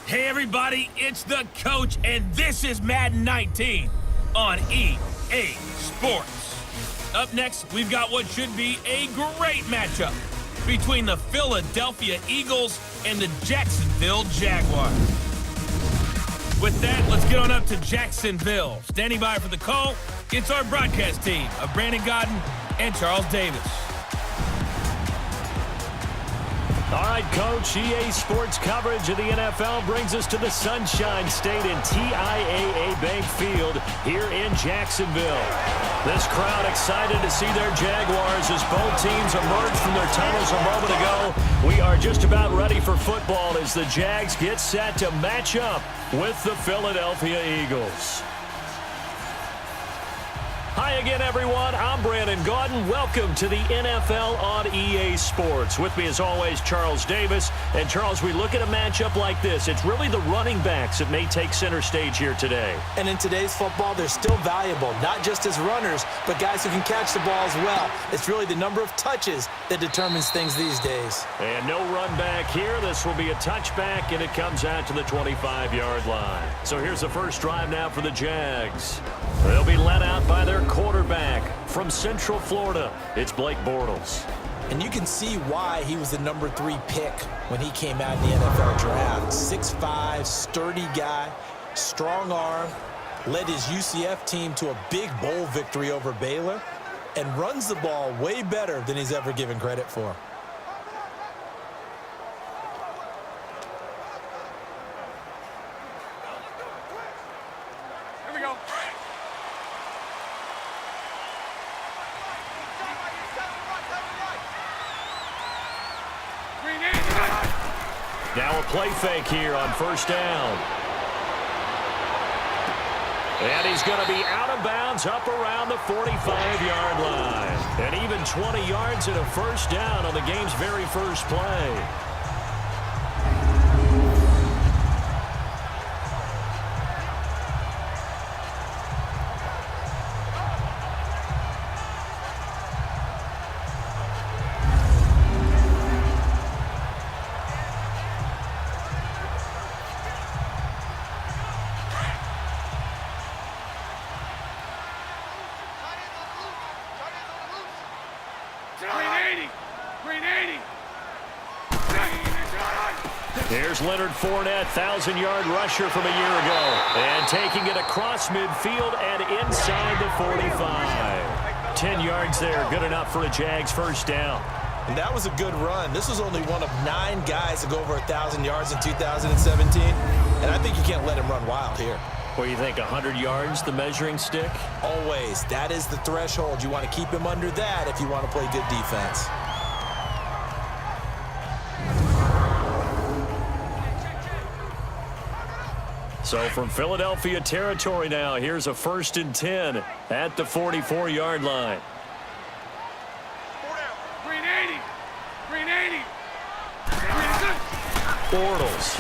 Hey everybody, it's the coach, and this is Madden 19 on EA Sports. Up next, we've got what should be a great matchup between the Philadelphia Eagles and the Jacksonville Jaguars. With that, let's get on up to Jacksonville. Standing by for the call, it's our broadcast team of Brandon Godden and Charles Davis. All right, Coach, EA Sports coverage of the NFL brings us to the Sunshine State in TIAA Bank Field here in Jacksonville. This crowd excited to see their Jaguars as both teams emerged from their tunnels a moment ago. We are just about ready for football as the Jags get set to match up with the Philadelphia Eagles. Hi again, everyone. I'm Brandon Godden. Welcome to the NFL on EA Sports. With me, as always, Charles Davis. And, Charles, we look at a matchup like this. It's really the running backs that may take center stage here today. And in today's football, they're still valuable, not just as runners, but guys who can catch the ball as well. It's really the number of touches that determines things these days. And no run back here. This will be a touchback, and it comes out to the 25-yard line. So here's the first drive now for the Jags. They'll be led out by their quarterback from Central Florida. It's Blake Bortles. And you can see why he was the number 3 pick when he came out in the NFL draft. 6'5", sturdy guy, strong arm, led his UCF team to a big bowl victory over Baylor, and runs the ball way better than he's ever given credit for. Now a play fake here on first down. And he's going to be out of bounds up around the 45-yard line. And even 20 yards and a first down on the game's very first play. Here's Leonard Fournette, 1,000-yard rusher from a year ago. And taking it across midfield and inside the 45. 10 yards there, good enough for a Jags first down. And that was a good run. This was only one of 9 guys to go over 1,000 yards in 2017. And I think you can't let him run wild here. What do you think, 100 yards, the measuring stick? Always. That is the threshold. You want to keep him under that if you want to play good defense. So from Philadelphia territory now, here's a 1st and 10 at the 44-yard line. Green 80. Bortles.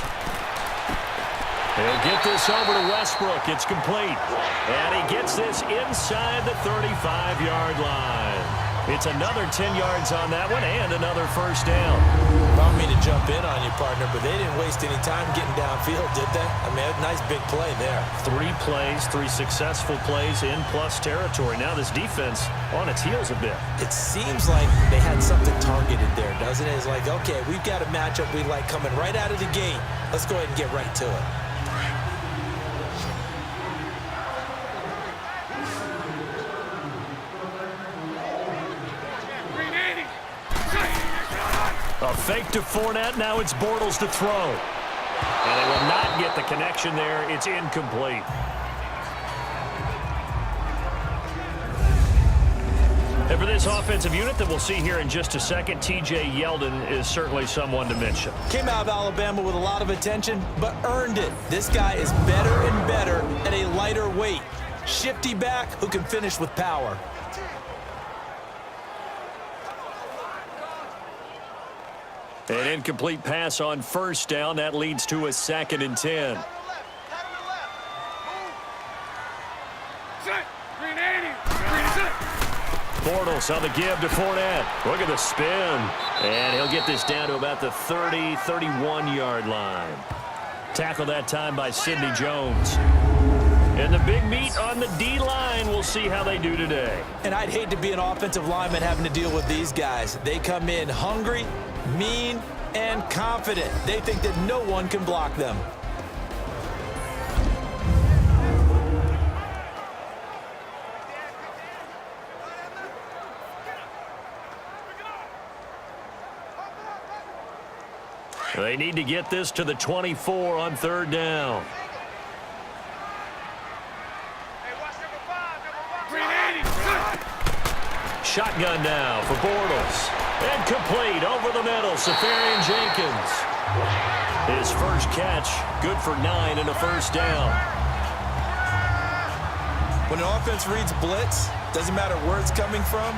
He'll get this over to Westbrook. It's complete. And he gets this inside the 35-yard line. It's another 10 yards on that one and another first down. I don't mean to jump in on you, partner, but they didn't waste any time getting downfield, did they? I mean, a nice big play there. 3 plays, 3 successful plays in plus territory. Now this defense on its heels a bit. It seems like they had something targeted there, doesn't it? It's like, okay, we've got a matchup we like coming right out of the gate. Let's go ahead and get right to it. A fake to Fournette. Now it's Bortles to throw. And they will not get the connection there. It's incomplete. And for this offensive unit that we'll see here in just a second, T.J. Yeldon is certainly someone to mention. Came out of Alabama with a lot of attention, but earned it. This guy is better and better at a lighter weight. Shifty back who can finish with power. An incomplete pass on first down. That leads to a 2nd and 10. Bortles on the give to Fournette. Look at the spin. And he'll get this down to about the 30, 31-yard line. Tackled that time by Sidney Jones. And the big meat on the D-line. We'll see how they do today. And I'd hate to be an offensive lineman having to deal with these guys. They come in hungry, mean, and confident. They think that no one can block them. They need to get this to the 24 on third down. Shotgun now for Bortles. And complete over the middle. Safarian Jenkins. His first catch, good for 9 and a first down. When an offense reads blitz, doesn't matter where it's coming from,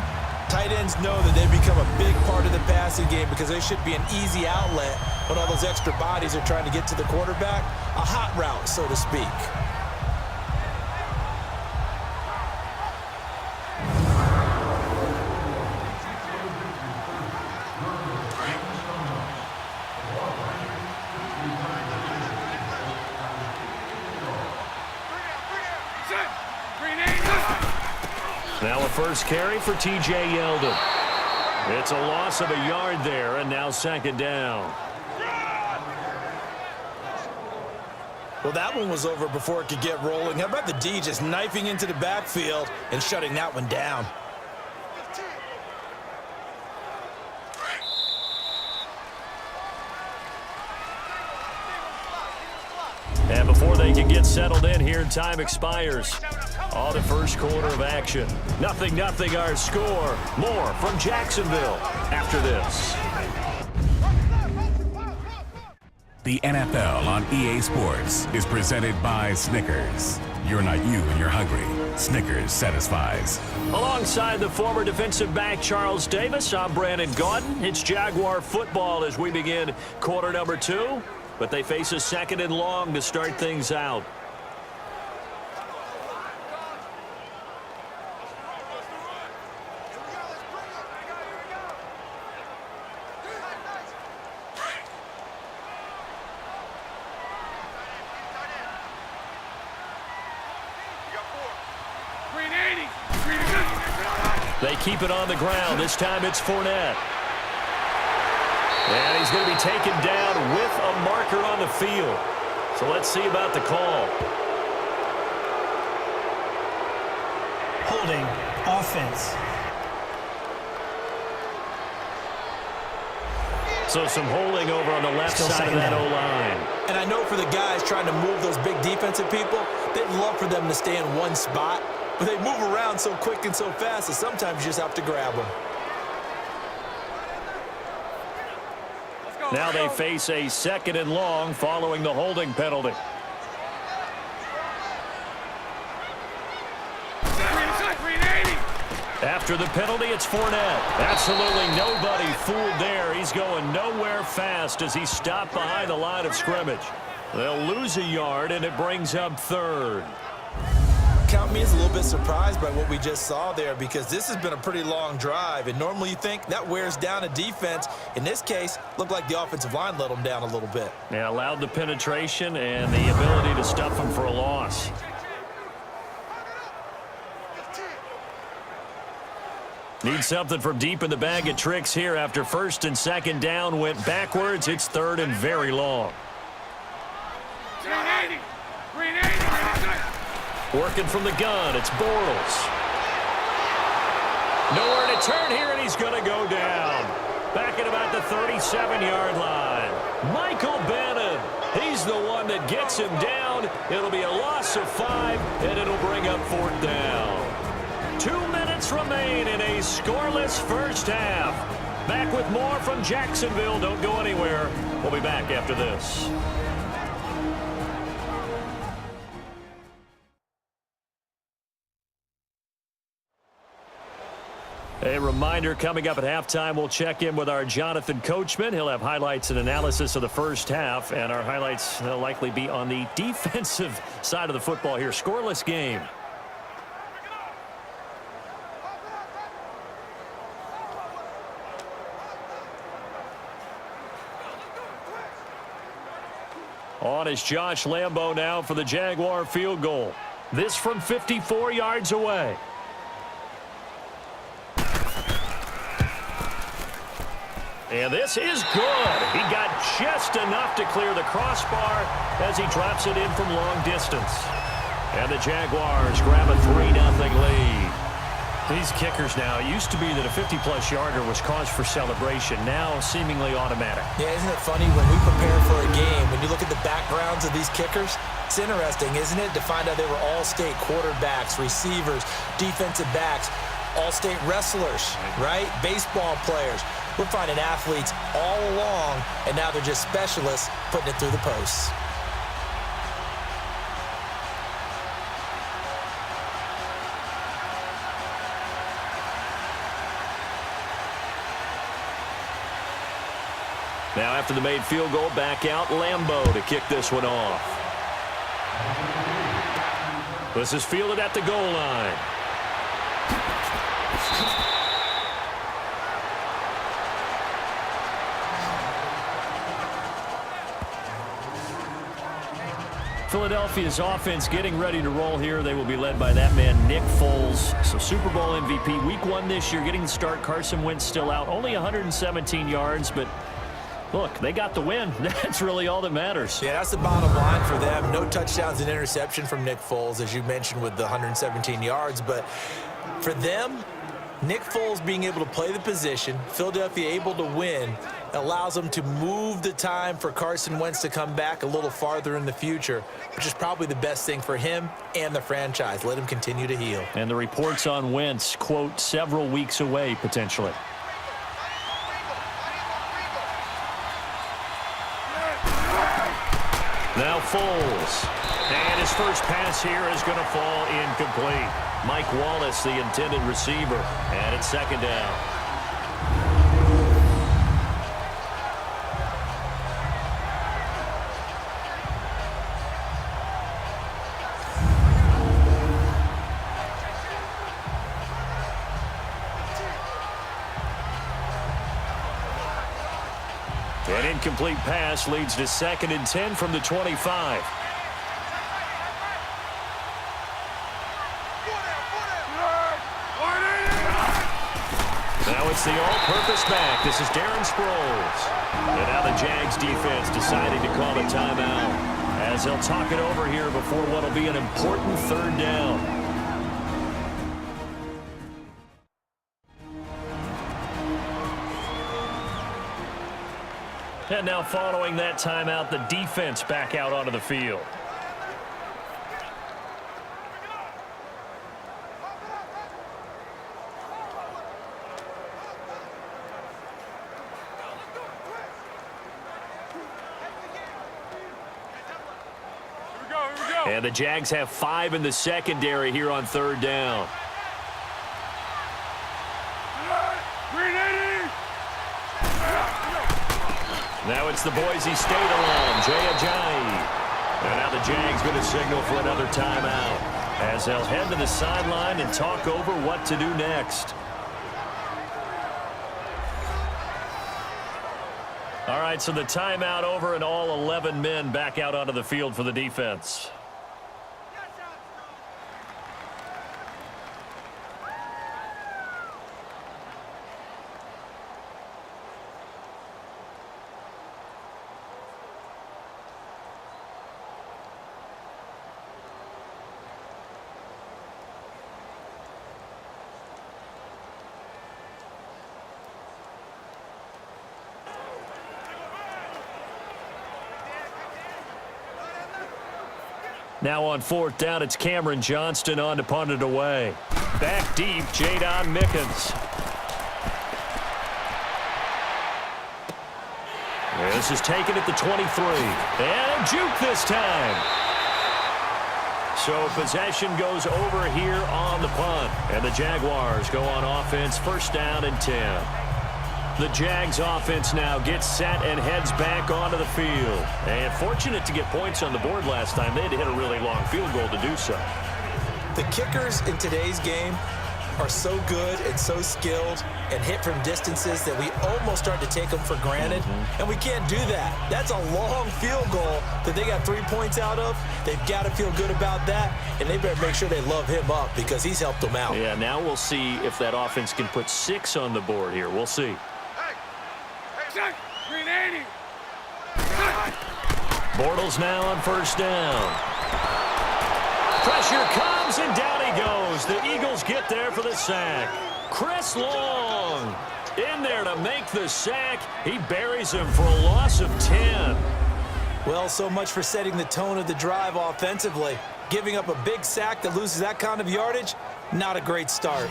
tight ends know that they become a big part of the passing game because they should be an easy outlet when all those extra bodies are trying to get to the quarterback. A hot route, so to speak. Now a first carry for T.J. Yeldon. It's a loss of a yard there, and now second down. Well, that one was over before it could get rolling. How about the D just knifing into the backfield and shutting that one down? And before they can get settled in here, time expires. All the first quarter of action. 0-0 our score. More from Jacksonville after this. The NFL on EA Sports is presented by Snickers. You're not you when you're hungry. Snickers satisfies. Alongside the former defensive back Charles Davis, I'm Brandon Gaudin. It's Jaguar football as we begin quarter number 2. But they face a second and long to start things out. They keep it on the ground. This time it's Fournette. And he's going to be taken down with a marker on the field. So let's see about the call. Holding offense. So some holding over on the left side of that O-line. And I know for the guys trying to move those big defensive people, they'd love for them to stay in one spot. But they move around so quick and so fast that sometimes you just have to grab them. Now they face a second and long following the holding penalty. After the penalty, it's Fournette. Absolutely nobody fooled there. He's going nowhere fast as he's stopped behind the line of scrimmage. They'll lose a yard, and it brings up third. Count me as a little bit surprised by what we just saw there because this has been a pretty long drive, and normally you think that wears down a defense. In this case, looked like the offensive line let them down a little bit. Yeah, allowed the penetration and the ability to stuff them for a loss. Need something from deep in the bag of tricks here after first and second down went backwards. It's third and very long. Working from the gun, it's Bortles. Nowhere to turn here, and he's going to go down. Back at about the 37-yard line. Michael Bannon, he's the one that gets him down. It'll be a loss of 5, and it'll bring up fourth down. 2 minutes remain in a scoreless first half. Back with more from Jacksonville. Don't go anywhere. We'll be back after this. A reminder, coming up at halftime, we'll check in with our Jonathan Coachman. He'll have highlights and analysis of the first half, and our highlights will likely be on the defensive side of the football here. Scoreless game. On is Josh Lambo now for the Jaguar field goal. This from 54 yards away. And this is good. He got just enough to clear the crossbar as he drops it in from long distance. And the Jaguars grab a 3-0 lead. These kickers now, it used to be that a 50-plus yarder was cause for celebration. Now seemingly automatic. Yeah, isn't it funny when we prepare for a game, when you look at the backgrounds of these kickers, it's interesting, isn't it, to find out they were all-state quarterbacks, receivers, defensive backs, all-state wrestlers, right? Baseball players. We're finding athletes all along, and now they're just specialists putting it through the posts. Now after the made field goal, back out Lambo to kick this one off. This is fielded at the goal line. Philadelphia's offense getting ready to roll here. They will be led by that man, Nick Foles. So Super Bowl MVP, week 1 this year, getting the start. Carson Wentz still out. Only 117 yards, but look, they got the win. That's really all that matters. Yeah, that's the bottom line for them. No touchdowns and interception from Nick Foles, as you mentioned, with the 117 yards. But for them, Nick Foles being able to play the position, Philadelphia able to win, allows them to move the time for Carson Wentz to come back a little farther in the future, which is probably the best thing for him and the franchise. Let him continue to heal. And the reports on Wentz, quote, several weeks away, potentially. Now Foles. And his first pass here is going to fall incomplete. Mike Wallace, the intended receiver. And it's second down. An incomplete pass leads to 2nd and 10 from the 25. Now it's the all-purpose back. This is Darren Sproles. And now the Jags defense deciding to call a timeout as they'll talk it over here before what will be an important 3rd down. And now following that timeout, the defense back out onto the field. And the Jags have 5 in the secondary here on 3rd down. Now it's the Boise State alum, Jay Ajayi. And now the Jags going to signal for another timeout as they'll head to the sideline and talk over what to do next. All right, so the timeout over and all 11 men back out onto the field for the defense. Now on 4th down, it's Cameron Johnston on to punt it away. Back deep, Jadon Mickens. This is taken at the 23. And juke this time. So possession goes over here on the punt. And the Jaguars go on offense, 1st down and 10. The Jags offense now gets set and heads back onto the field. And fortunate to get points on the board last time. They had to hit a really long field goal to do so. The kickers in today's game, are so good and so skilled and hit from distances that we almost start to take them for granted, and we can't do that. That's a long field goal that they got 3 points out of. They've got to feel good about that, and they better make sure they love him up because he's helped them out. Yeah, now we'll see if that offense can put 6 on the board here. We'll see. Green 80. Bortles now on first down. Pressure comes, and down he goes. The Eagles get there for the sack. Chris Long in there to make the sack. He buries him for a loss of 10. Well, so much for setting the tone of the drive offensively. Giving up a big sack that loses that kind of yardage, not a great start.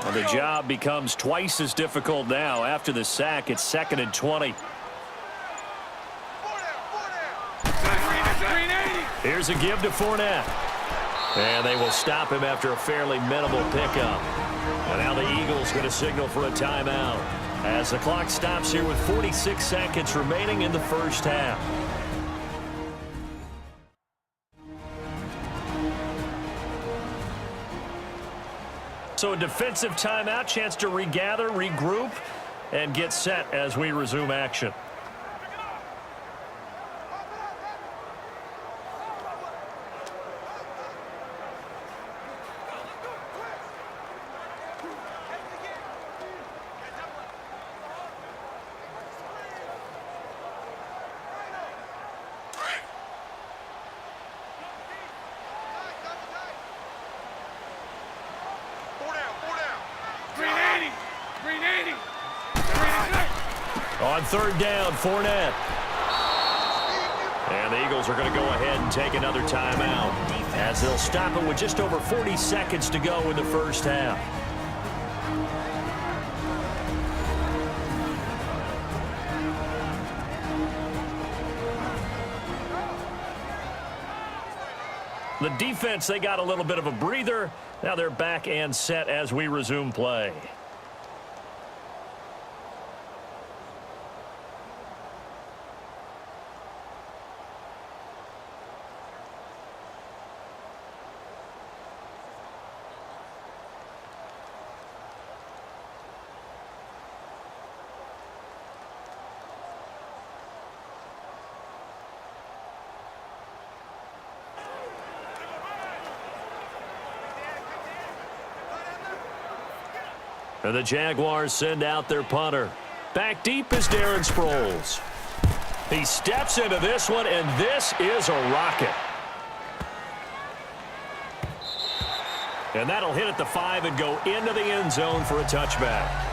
And the job becomes twice as difficult now. After the sack, it's 2nd and 20. Here's a give to Fournette. And they will stop him after a fairly minimal pickup. And now the Eagles going to signal for a timeout as the clock stops here with 46 seconds remaining in the first half. So a defensive timeout, chance to regather, regroup, and get set as we resume action. On third down, Fournette. And the Eagles are going to go ahead and take another timeout as they'll stop it with just over 40 seconds to go in the first half. The defense, they got a little bit of a breather. Now they're back and set as we resume play. And the Jaguars send out their punter. Back deep is Darren Sproles. He steps into this one, and this is a rocket. And that'll hit at the 5 and go into the end zone for a touchback.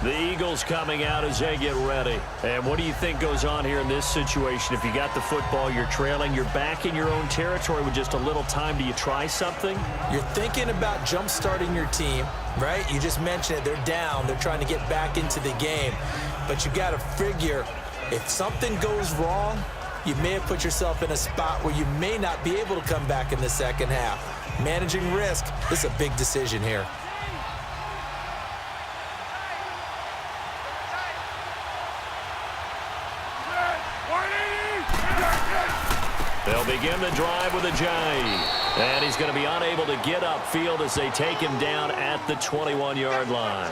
The Eagles coming out as they get ready. And what do you think goes on here in this situation? If you got the football, you're trailing, you're back in your own territory with just a little time. Do you try something? You're thinking about jump-starting your team, right? You just mentioned it. They're down. They're trying to get back into the game. But you got to figure if something goes wrong, you may have put yourself in a spot where you may not be able to come back in the second half. Managing risk, this is a big decision here. They'll begin the drive with Ajayi. And he's going to be unable to get upfield as they take him down at the 21-yard line.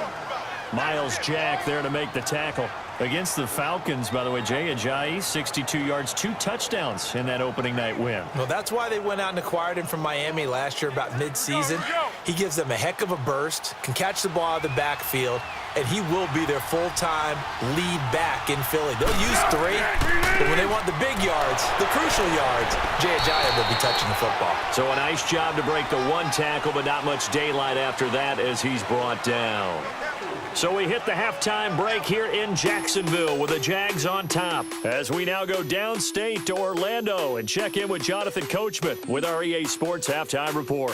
Miles Jack there to make the tackle. Against the Falcons, by the way, Jay Ajayi, 62 yards, 2 touchdowns in that opening night win. Well, that's why they went out and acquired him from Miami last year about mid-season. He gives them a heck of a burst, can catch the ball out of the backfield, and he will be their full-time lead back in Philly. They'll use 3, but when they want the big yards, the crucial yards, Jay Ajayi will be touching the football. So a nice job to break the 1 tackle, but not much daylight after that as he's brought down. So we hit the halftime break here in Jacksonville with the Jags on top as we now go downstate to Orlando and check in with Jonathan Coachman with our EA Sports Halftime Report.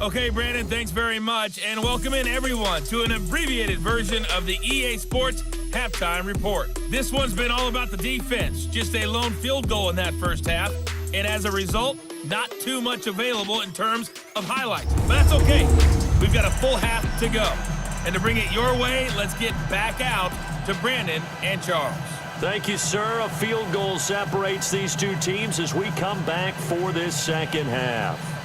Okay, Brandon, thanks very much, and welcome in everyone to an abbreviated version of the EA Sports Halftime Report. This one's been all about the defense, just a lone field goal in that first half, and as a result, not too much available in terms of highlights. But that's okay. We've got a full half to go. And to bring it your way, let's get back out to Brandon and Charles. Thank you, sir. A field goal separates these two teams as we come back for this second half.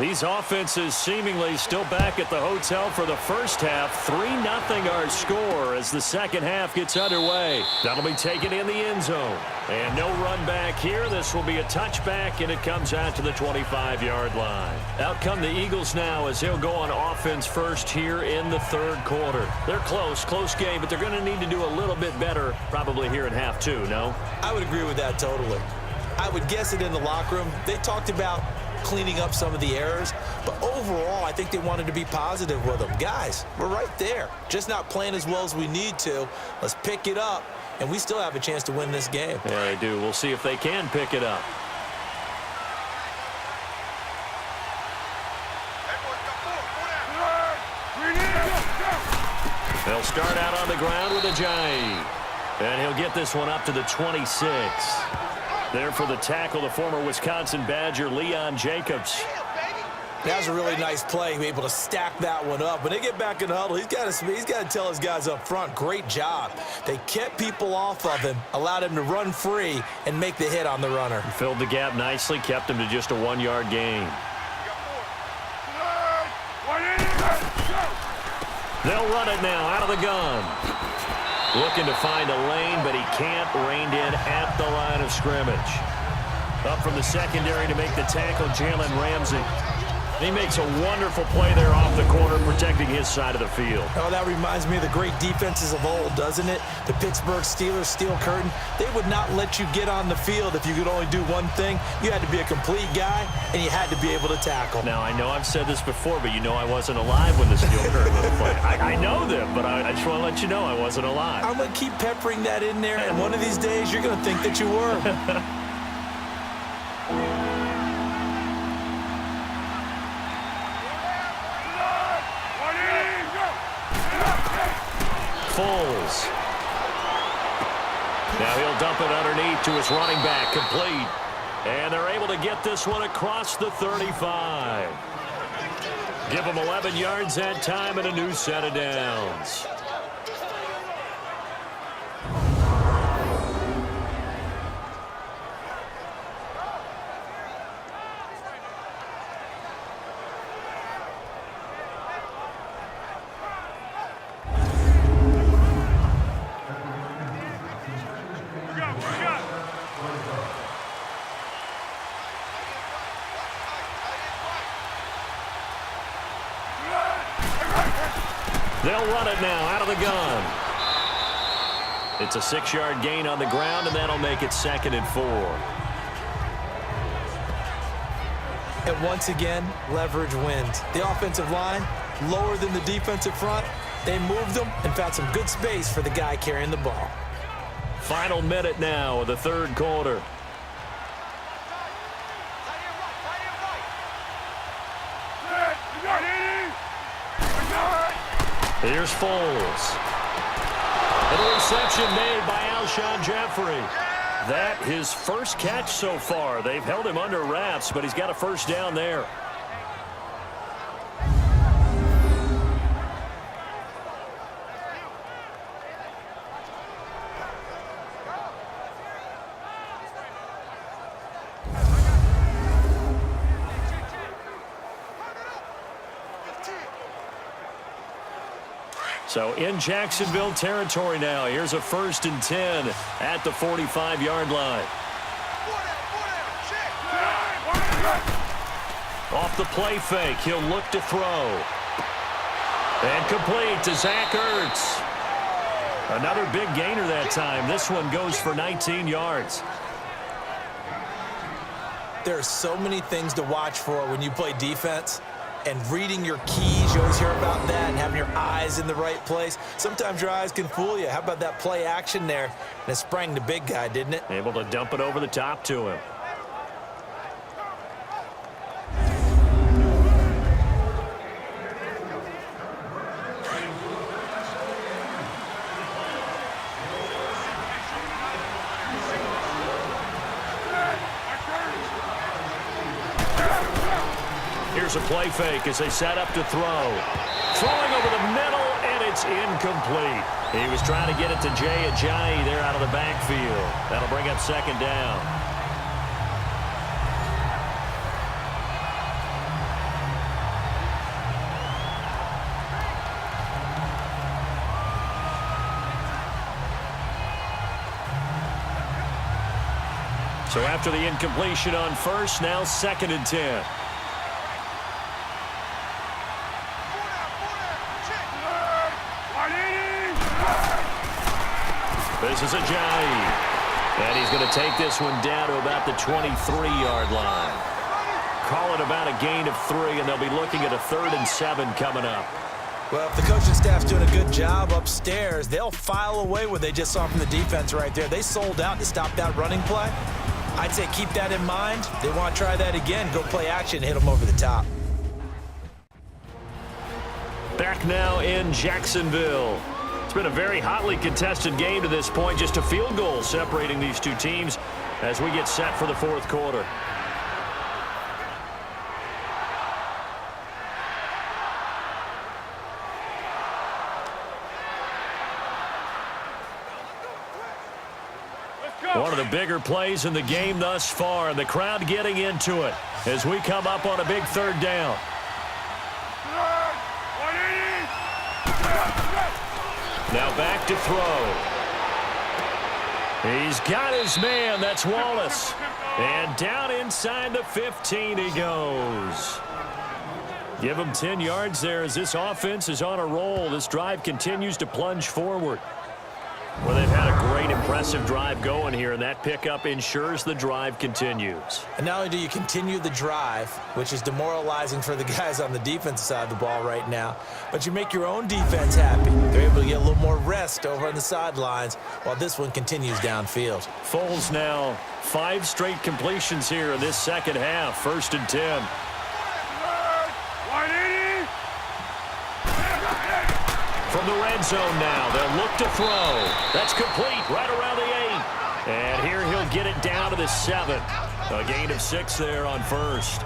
These offenses seemingly still back at the hotel for the first half. 3-0 our score as the second half gets underway. That'll be taken in the end zone. And no run back here. This will be a touchback, and it comes out to the 25-yard line. Out come the Eagles now as they'll go on offense first here in the third quarter. They're close game, but they're going to need to do a little bit better probably here in half two, no? I would agree with that totally. I would guess it in the locker room. They talked about cleaning up some of the errors, but overall I think they wanted to be positive with them. Guys, we're right there, just not playing as well as we need to. Let's pick it up, and we still have a chance to win this game. Yeah, they do. We'll see if they can pick it up. They'll start out on the ground with a Ajayi, and he'll get this one up to the 26. There for the tackle, the former Wisconsin Badger, Leon Jacobs. That was a really nice play, able to stack that one up. When they get back in the huddle, he's got to tell his guys up front, great job. They kept people off of him, allowed him to run free and make the hit on the runner. Filled the gap nicely, kept him to just a 1-yard gain. They'll run it now out of the gun. Looking to find a lane, but he can't. Reined in at the line of scrimmage. Up from the secondary to make the tackle, Jalen Ramsey. He makes a wonderful play there off the corner, protecting his side of the field. Oh, that reminds me of the great defenses of old, doesn't it? The Pittsburgh Steelers, Steel Curtain. They would not let you get on the field if you could only do one thing. You had to be a complete guy, and you had to be able to tackle. Now, I know I've said this before, but you know I wasn't alive when the Steel Curtain was played. I know them, but I just want to let you know I wasn't alive. I'm going to keep peppering that in there, and one of these days you're going to think that you were. Foles. Now he'll dump it underneath to his running back, complete. And they're able to get this one across the 35. Give them 11 yards that time and a new set of downs. They'll run it now out of the gun. It's a 6-yard gain on the ground, and that'll make it 2nd and 4. And once again, leverage wins. The offensive line, lower than the defensive front. They moved them and found some good space for the guy carrying the ball. Final minute now of the third quarter. Here's Foles. And a reception made by Alshon Jeffrey. That his first catch so far. They've held him under wraps, but he's got a first down there. So in Jacksonville territory now. Here's a 1st and 10 at the 45-yard line. Off the play fake, he'll look to throw. And complete to Zach Ertz. Another big gainer that time. This one goes for 19 yards. There are so many things to watch for when you play defense. And reading your keys, you always hear about that, and having your eyes in the right place. Sometimes your eyes can fool you. How about that play action there? And it sprang the big guy, didn't it? Able to dump it over the top to him. Here's a play fake as they set up to throw. Throwing over the middle, and it's incomplete. He was trying to get it to Jay Ajayi there out of the backfield. That'll bring up second down. So after the incompletion on first, now 2nd and 10. This is Ajayi. And he's going to take this one down to about the 23-yard line. Call it about a gain of 3, and they'll be looking at a 3rd and 7 coming up. Well, if the coaching staff's doing a good job upstairs, they'll file away what they just saw from the defense right there. They sold out to stop that running play. I'd say keep that in mind. They want to try that again. Go play action, hit them over the top. Back now in Jacksonville. It's been a very hotly contested game to this point. Just a field goal separating these two teams as we get set for the 4th quarter. One of the bigger plays in the game thus far, and the crowd getting into it as we come up on a big 3rd down. Now back to throw. He's got his man. That's Wallace. And down inside the 15 he goes. Give him 10 yards there as this offense is on a roll. This drive continues to plunge forward. Well, they've had a great, impressive drive going here, and that pickup ensures the drive continues. And not only do you continue the drive, which is demoralizing for the guys on the defensive side of the ball right now, but you make your own defense happy. They're able to get a little more rest over on the sidelines while this one continues downfield. Foles now 5 straight completions here in this second half. 1st and 10. From the red zone now, they'll look to throw. That's complete right around the 8. And here he'll get it down to the 7. A gain of 6 there on first.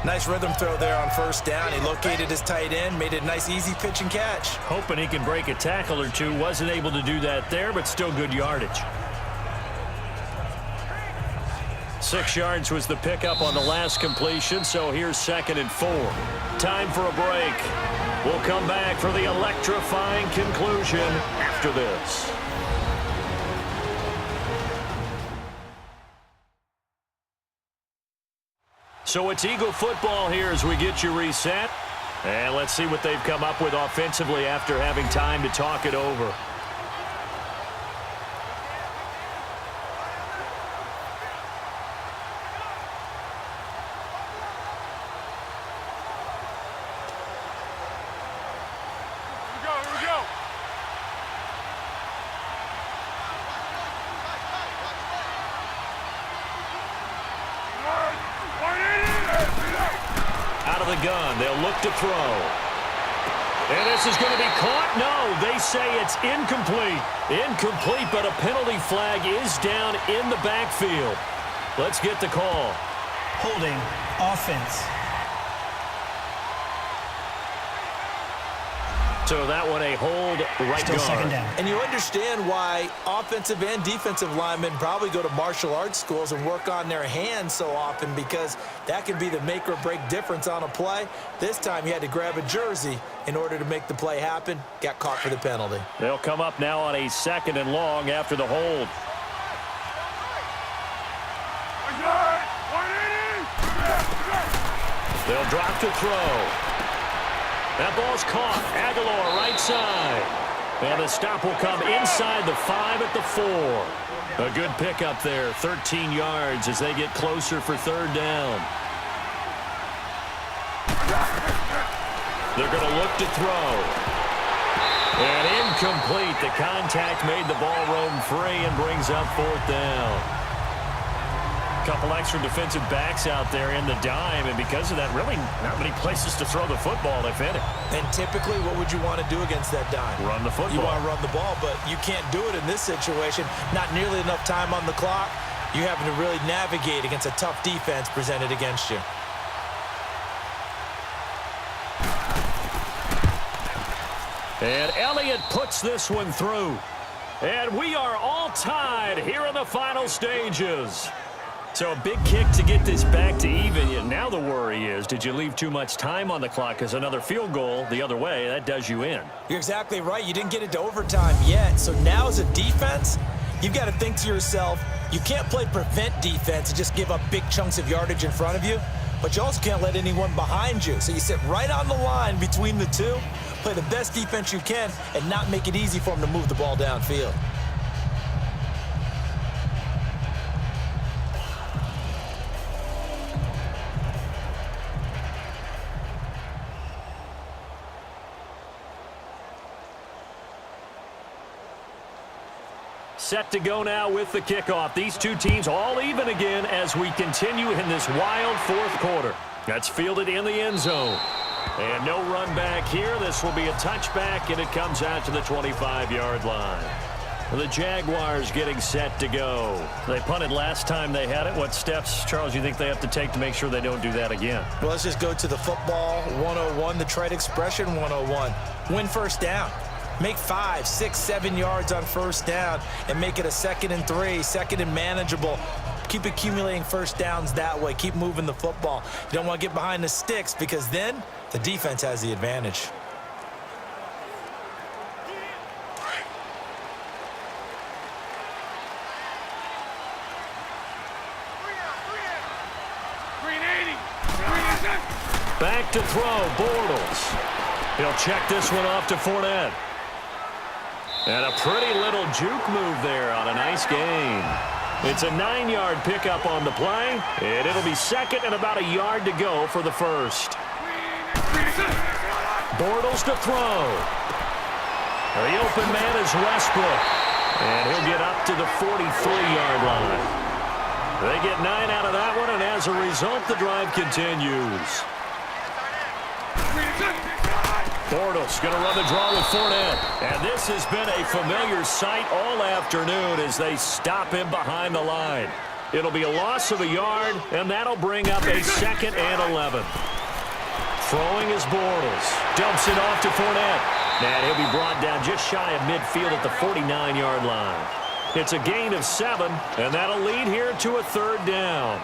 Nice rhythm throw there on 1st down. He located his tight end, made it a nice easy pitch and catch. Hoping he can break a tackle or two. Wasn't able to do that there, but still good yardage. 6 yards was the pickup on the last completion, so here's 2nd and 4. Time for a break. We'll come back for the electrifying conclusion after this. So it's Eagle football here as we get you reset. And let's see what they've come up with offensively after having time to talk it over. Gun. They'll look to throw. And this is going to be caught. No, they say it's incomplete. Incomplete, but a penalty flag is down in the backfield. Let's get the call. Holding offense. So that one a hold right Still guard. 2nd down. And you understand why offensive and defensive linemen probably go to martial arts schools and work on their hands so often, because that can be the make or break difference on a play. This time he had to grab a jersey in order to make the play happen. Got caught for the penalty. They'll come up now on a 2nd and long after the hold. They'll drop to throw. That ball's caught. Aguilar right side. And the stop will come inside the 5 at the 4. A good pickup there. 13 yards as they get closer for third down. They're going to look to throw. And incomplete. The contact made the ball roam free and brings up fourth down. Couple extra defensive backs out there in the dime, and because of that, really not many places to throw the football, if any. And typically, what would you want to do against that dime? Run the football. You want to run the ball, but you can't do it in this situation. Not nearly enough time on the clock. You having to really navigate against a tough defense presented against you. And Elliott puts this one through. And we are all tied here in the final stages. So a big kick to get this back to even. Yet now the worry is, did you leave too much time on the clock? Because another field goal the other way, that does you in. You're exactly right. You didn't get it to overtime yet. So now as a defense, you've got to think to yourself, you can't play prevent defense and just give up big chunks of yardage in front of you. But you also can't let anyone behind you. So you sit right on the line between the two, play the best defense you can, and not make it easy for them to move the ball downfield. Set to go now with the kickoff. These two teams all even again as we continue in this wild fourth quarter. That's fielded in the end zone. And no run back here. This will be a touchback, and it comes out to the 25-yard line. The Jaguars getting set to go. They punted last time they had it. What steps, Charles, do you think they have to take to make sure they don't do that again? Well, let's just go to the football 101, the trade expression 101. Win first down. Make 5, 6, 7 yards on first down and make it a 2nd and 3, 2nd and manageable. Keep accumulating first downs that way. Keep moving the football. You don't want to get behind the sticks because then the defense has the advantage. Back to throw, Bortles. He'll check this one off to Fournette. And a pretty little juke move there on a nice gain. It's a 9-yard pickup on the play, and it'll be 2nd and about a yard to go for the first. Bortles to throw. The open man is Westbrook, and he'll get up to the 43-yard line. They get 9 out of that one, and as a result, the drive continues. Bortles going to run the draw with Fournette. And this has been a familiar sight all afternoon as they stop him behind the line. It'll be a loss of a yard, and that'll bring up a 2nd and 11. Throwing is Bortles. Dumps it off to Fournette. And he'll be brought down just shy of midfield at the 49-yard line. It's a gain of 7, and that'll lead here to a 3rd down.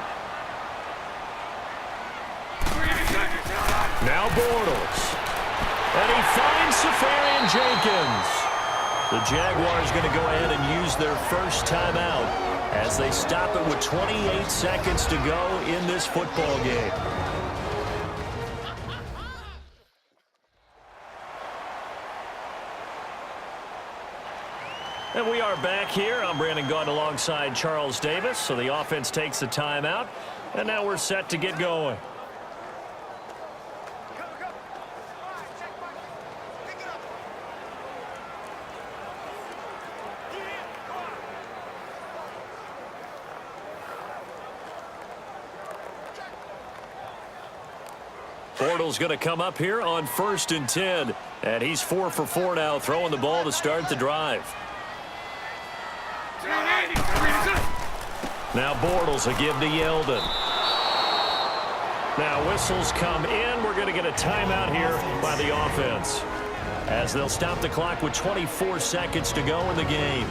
Now Bortles. And he finds Safarian Jenkins. The Jaguars going to go ahead and use their first timeout as they stop it with 28 seconds to go in this football game. And we are back here. I'm Brandon Gaunt alongside Charles Davis. So the offense takes the timeout, and now we're set to get going. Bortles going to come up here on 1st and 10. And he's 4 for 4 now, throwing the ball to start the drive. Now Bortles a give to Yeldon. Now whistles come in. We're going to get a timeout here by the offense, as they'll stop the clock with 24 seconds to go in the game.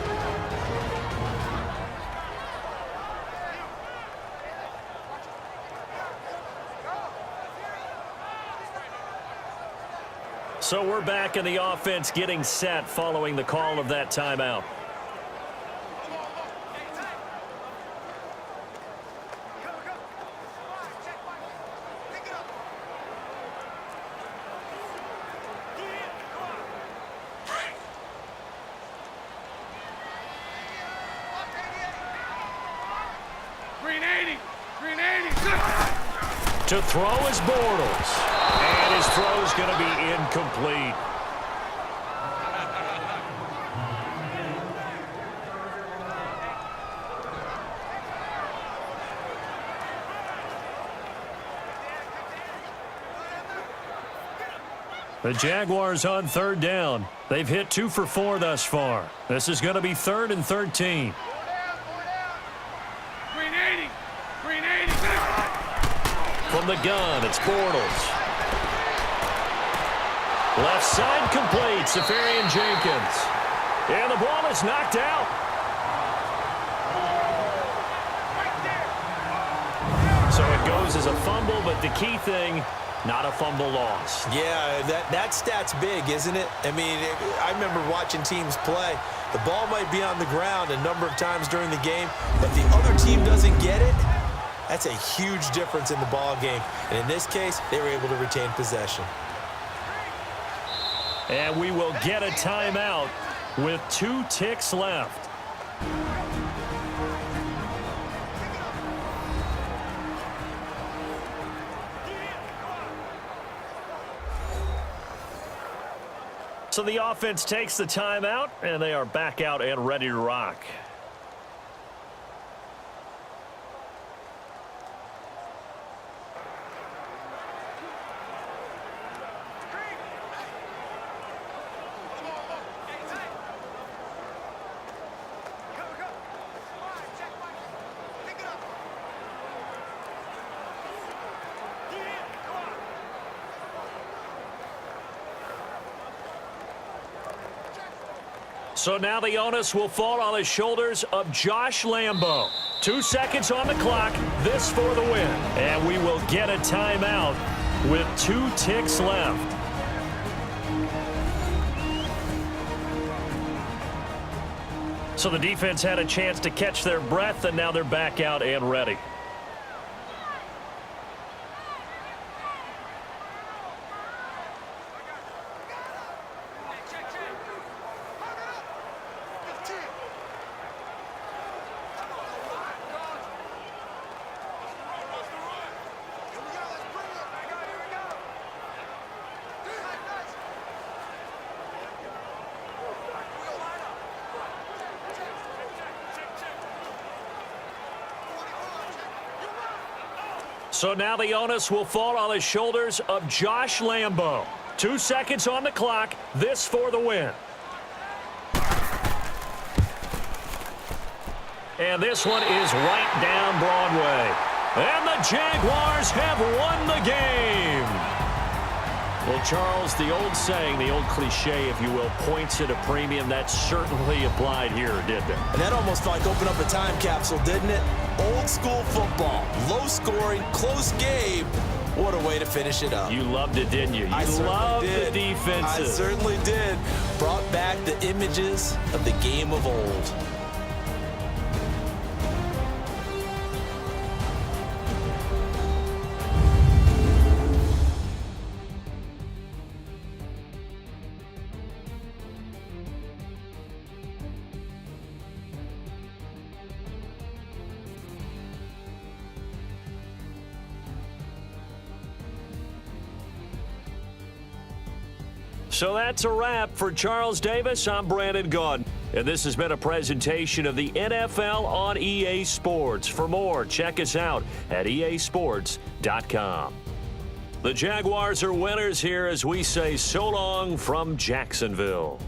So we're back in the offense getting set following the call of that timeout. To throw is Bortles. And his throw is going to be incomplete. The Jaguars on third down. They've hit 2 for 4 thus far. This is going to be 3rd and 13. Green 80. Green 80. From the gun, it's Bortles. Left side complete, Safarian Jenkins. And the ball is knocked out. So it goes as a fumble, but the key thing, not a fumble loss. Yeah, that stat's big, isn't it? I mean, I remember watching teams play. The ball might be on the ground a number of times during the game, but the other team doesn't get it. That's a huge difference in the ball game. And in this case, they were able to retain possession. And we will get a timeout with 2 ticks left. So the offense takes the timeout, and they are back out and ready to rock. So now the onus will fall on the shoulders of Josh Lambo. 2 seconds on the clock. This for the win. And we will get a timeout with 2 ticks left. So the defense had a chance to catch their breath, and now they're back out and ready. So now the onus will fall on the shoulders of Josh Lambo. 2 seconds on the clock. This for the win. And this one is right down Broadway. And the Jaguars have won the game. Well, Charles, the old saying, the old cliche, if you will, points at a premium, that certainly applied here, didn't it? And that almost like opened up a time capsule, didn't it? Old school football, low scoring, close game. What a way to finish it up. You loved it, didn't you? I You loved did. the defenses. I certainly did. Brought back the images of the game of old. So that's a wrap for Charles Davis. I'm Brandon Gaudin, and this has been a presentation of the NFL on EA Sports. For more, check us out at easports.com. The Jaguars are winners here as we say so long from Jacksonville.